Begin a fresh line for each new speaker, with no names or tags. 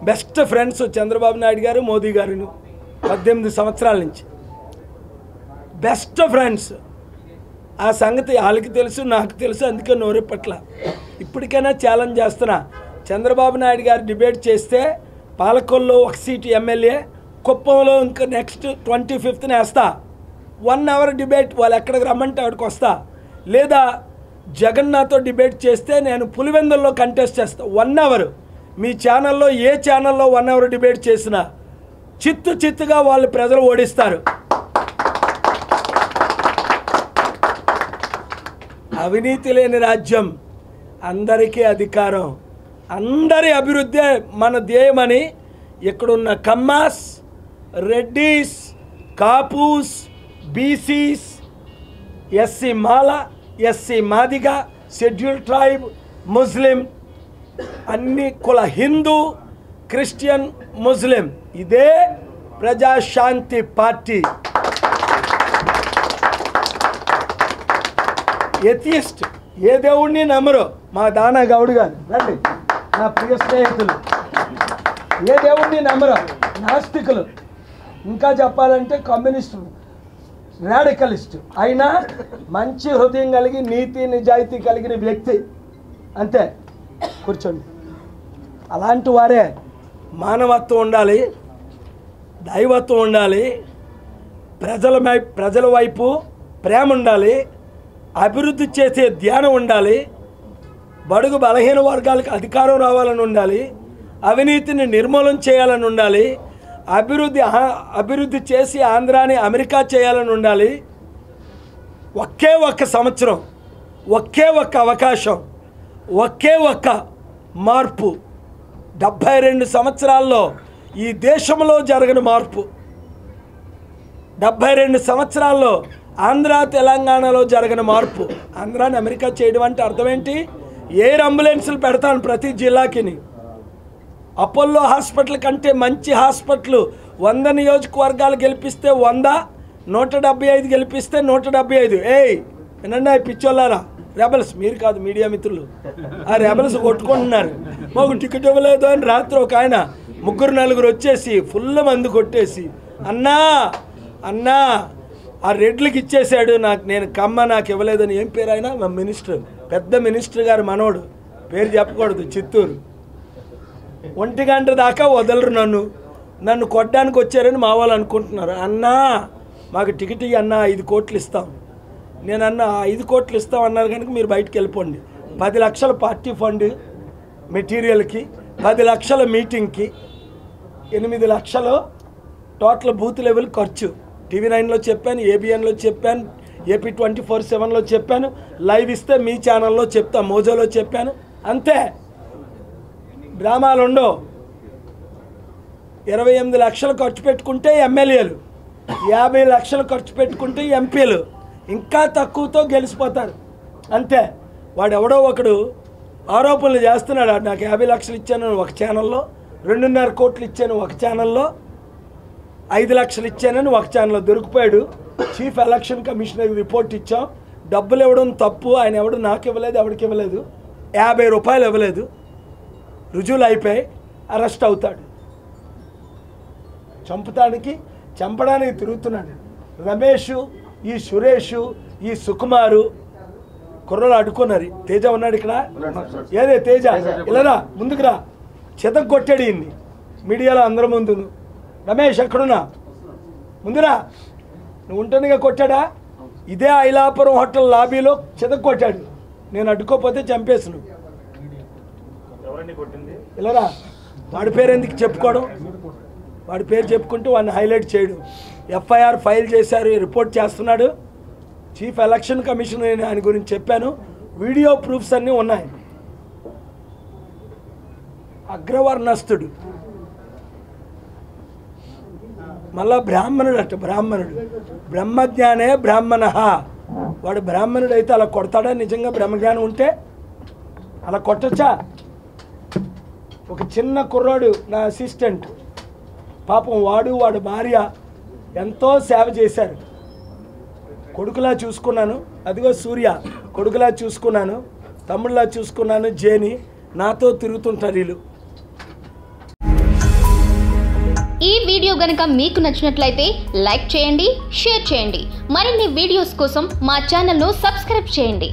Best friends Chandrababu Naidu గారు మోదీ గారు 18 సంవత్సరాల నుంచి బెస్ట్ ఫ్రెండ్స్. ఆ సంగతి వాళ్ళకి తెలుసు, నాకు తెలుసు, అందుకే నోరెప్పట్ల. ఇప్పటికైనా ఛాలెంజ్ చేస్తున్నా, చంద్రబాబు నాయుడు గారు డిబేట్ చేస్తే పాలకొల్లో 1 సీటు ఎమ్మెల్యే, కుప్పంలో ఇంకా నెక్స్ట్ 25th వేస్తా. 1 అవర్ డిబేట్, వాళ్ళు ఎక్కడికి రమ్మంటే అక్కడికి వస్తా. లేదా జగన్నాథ్తో డిబేట్ చేస్తే నేను పులివెందుల్లో కంటెస్ట్ చేస్తా. 1 అవర్ మీ ఛానల్లో ఏ ఛానల్లో 1 అవర్ డిబేట్ చేసినా చిత్తుగా వాళ్ళు ప్రజలు ఓడిస్తారు. అవినీతి లేని రాజ్యం, అందరికీ అధికారం, అందరి అభివృద్ధి మన ధ్యేయమని ఇక్కడున్న కమ్మాస్, రెడ్డీస్, కాపూస్, బీసీస్, ఎస్సీ మాల, ఎస్సీ మాదిగ, షెడ్యూల్ ట్రైబ్, ముస్లిం, అన్ని కుల, హిందూ, క్రిస్టియన్, ముస్లిం, ఇదే ప్రజాశాంతి పార్టీ. ఎథియిస్ట్, ఏ దేవుడిని నమ్మరు. మా దానా గౌడ్ గారు రండి, నా ప్రియ స్నేహితులు, ఏ దేవుడిని నమ్మరు, నాస్తికులు, ఇంకా చెప్పాలంటే కమ్యూనిస్టు, రాడికలిస్ట్, అయినా మంచి హృదయం కలిగి నీతి నిజాయితీ కలిగిన వ్యక్తి. అంతే, కూర్చోండి. అలాంటి వారే మానవత్వం ఉండాలి, దైవత్వం ఉండాలి, ప్రజల వైపు ప్రేమ ఉండాలి, అభివృద్ధి చేసే ధ్యానం ఉండాలి, బడుగు బలహీన వర్గాలకు అధికారం రావాలని ఉండాలి, అవినీతిని నిర్మూలన చేయాలని ఉండాలి, అభివృద్ధి చేసి ఆంధ్రాని అమెరికా చేయాలని ఉండాలి. ఒకే ఒక్క సంవత్సరం, ఒకే ఒక్క అవకాశం, ఒకే ఒక్క మార్పు. 72 సంవత్సరాల్లో ఈ దేశంలో జరగని మార్పు, 72 సంవత్సరాల్లో ఆంధ్ర తెలంగాణలో జరగని మార్పు. ఆంధ్రాని అమెరికా చేయడం అంటే అర్థం ఏంటి? ఎయిర్ అంబులెన్సులు పెడతాను ప్రతి జిల్లాకి. అపోలో హాస్పిటల్ కంటే మంచి హాస్పిటల్ 100 నియోజకవర్గాలు గెలిపిస్తే 100, 175 గెలిపిస్తే 175. వినండి పిచ్చోళ్ళారా, రెబల్స్ మీరు కాదు, మీడియా మిత్రులు, ఆ రెబల్స్ కొట్టుకుంటున్నారు. మాకు టికెట్ ఇవ్వలేదు అని రాత్రి ఒక ఆయన 3-4 వచ్చేసి ఫుల్ మందు కొట్టేసి, అన్నా ఆ రెడ్లకి ఇచ్చేసాడు, నేను కమ్మ నాకు ఇవ్వలేదని. ఏం పేరు ఆయన? మా మినిస్టర్, పెద్ద మినిస్టర్ గారు మనోడు, పేరు చెప్పకూడదు, చిత్తూరు. 1 గంట దాకా వదలరు నన్ను కొట్టడానికి వచ్చారని మా వాళ్ళు అనుకుంటున్నారు. అన్నా మాకు టికెట్ ఇయ్యి అన్నా, 5 కోట్లు ఇస్తాం. నేను అన్నా 5 కోట్లు ఇస్తాం అన్నారు కనుక మీరు బయటకు వెళ్ళిపోండి. 10 లక్షల పార్టీ ఫండ్ మెటీరియల్కి, 10 లక్షల మీటింగ్కి, 8 లక్షలు టోటల్ బూత్ లెవెల్ ఖర్చు. TV9లో చెప్పాను, ABNలో చెప్పాను, AP 24/7లో చెప్పాను, లైవ్ ఇస్తే మీ ఛానల్లో చెప్తా, మోజోలో చెప్పాను. అంతే, డ్రామాలు ఉండవు. 28 లక్షలు ఖర్చు పెట్టుకుంటే ఎమ్మెల్యేలు, 50 లక్షలు ఖర్చు పెట్టుకుంటే ఎంపీలు ఇంకా తక్కువతో గెలిచిపోతారు. అంతే. వాడు ఎవడో ఒకడు ఆరోపణలు చేస్తున్నాడు, నాకు 50 లక్షలు ఇచ్చాను ఒక ఛానల్లో, 2.5 కోట్లు ఇచ్చాను ఒక ఛానల్లో, 5 లక్షలు ఇచ్చానని ఒక ఛానల్లో దొరికిపోయాడు. చీఫ్ ఎలక్షన్ కమిషనర్కి రిపోర్ట్ ఇచ్చాం, డబ్బులు ఇవ్వడం తప్పు, ఆయన ఎవడు నాకు ఇవ్వలేదు, ఎవరికి ఇవ్వలేదు, 50 రూపాయలు ఇవ్వలేదు, రుజువులు అయిపోయి అరెస్ట్ అవుతాడు. చంపడానికి తిరుగుతున్నాడు. రమేష్, ఈ సురేష్, ఈ సుకుమారు కుర్రలు అడుకున్నారు. తేజ ఉన్నాడు ఇక్కడ, ఏదే తేజ, ఇలారా ముందుకురా, చెతకు కొట్టాడు ఇన్ని మీడియాలో అందరి ముందు. రమేష్ ఎక్కడున్నా, ముందురా, నువ్వు ఉంటేనే కొట్టాడా? ఇదే ఐలాపురం హోటల్ లాబీలో చెతకు కొట్టాడు. నేను అడ్డుకోకపోతే చంపేసాను. ఇలారా, వాడి పేరు ఎందుకు చెప్పుకోవడం, వాడి పేరు చెప్పుకుంటూ వాడిని హైలైట్ చేయడం. FIR ఫైల్ చేశారు, రిపోర్ట్ చేస్తున్నాడు. చీఫ్ ఎలక్షన్ కమిషనర్ ఆయన గురించి చెప్పాను, వీడియో ప్రూఫ్స్ అన్నీ ఉన్నాయి. అగ్రవర్ణస్తుడు, మళ్ళా బ్రాహ్మణుడు అట, బ్రహ్మజ్ఞానే బ్రాహ్మణ. వాడు బ్రాహ్మణుడు అయితే అలా కొడతాడా? నిజంగా బ్రహ్మజ్ఞానం ఉంటే అలా కొట్టచ్చా? ఒక చిన్న కుర్రాడు నా అసిస్టెంట్, పాపం వాడు భార్య ఎంతో సేవ చేశారు. కొడుకులా చూసుకున్నాను, అదిగో సూర్య కొడుకులా చూసుకున్నాను, తమ్ముళ్ళలా చూసుకున్నాను, జేని నాతో తిరుగుతుంటారు వీళ్ళు.
వీడియో గనుక మీకు నచ్చినట్లయితే లైక్ చేయండి, షేర్ చేయండి. మరిన్ని వీడియోస్ కోసం మా ఛానల్ను సబ్స్క్రైబ్ చేయండి.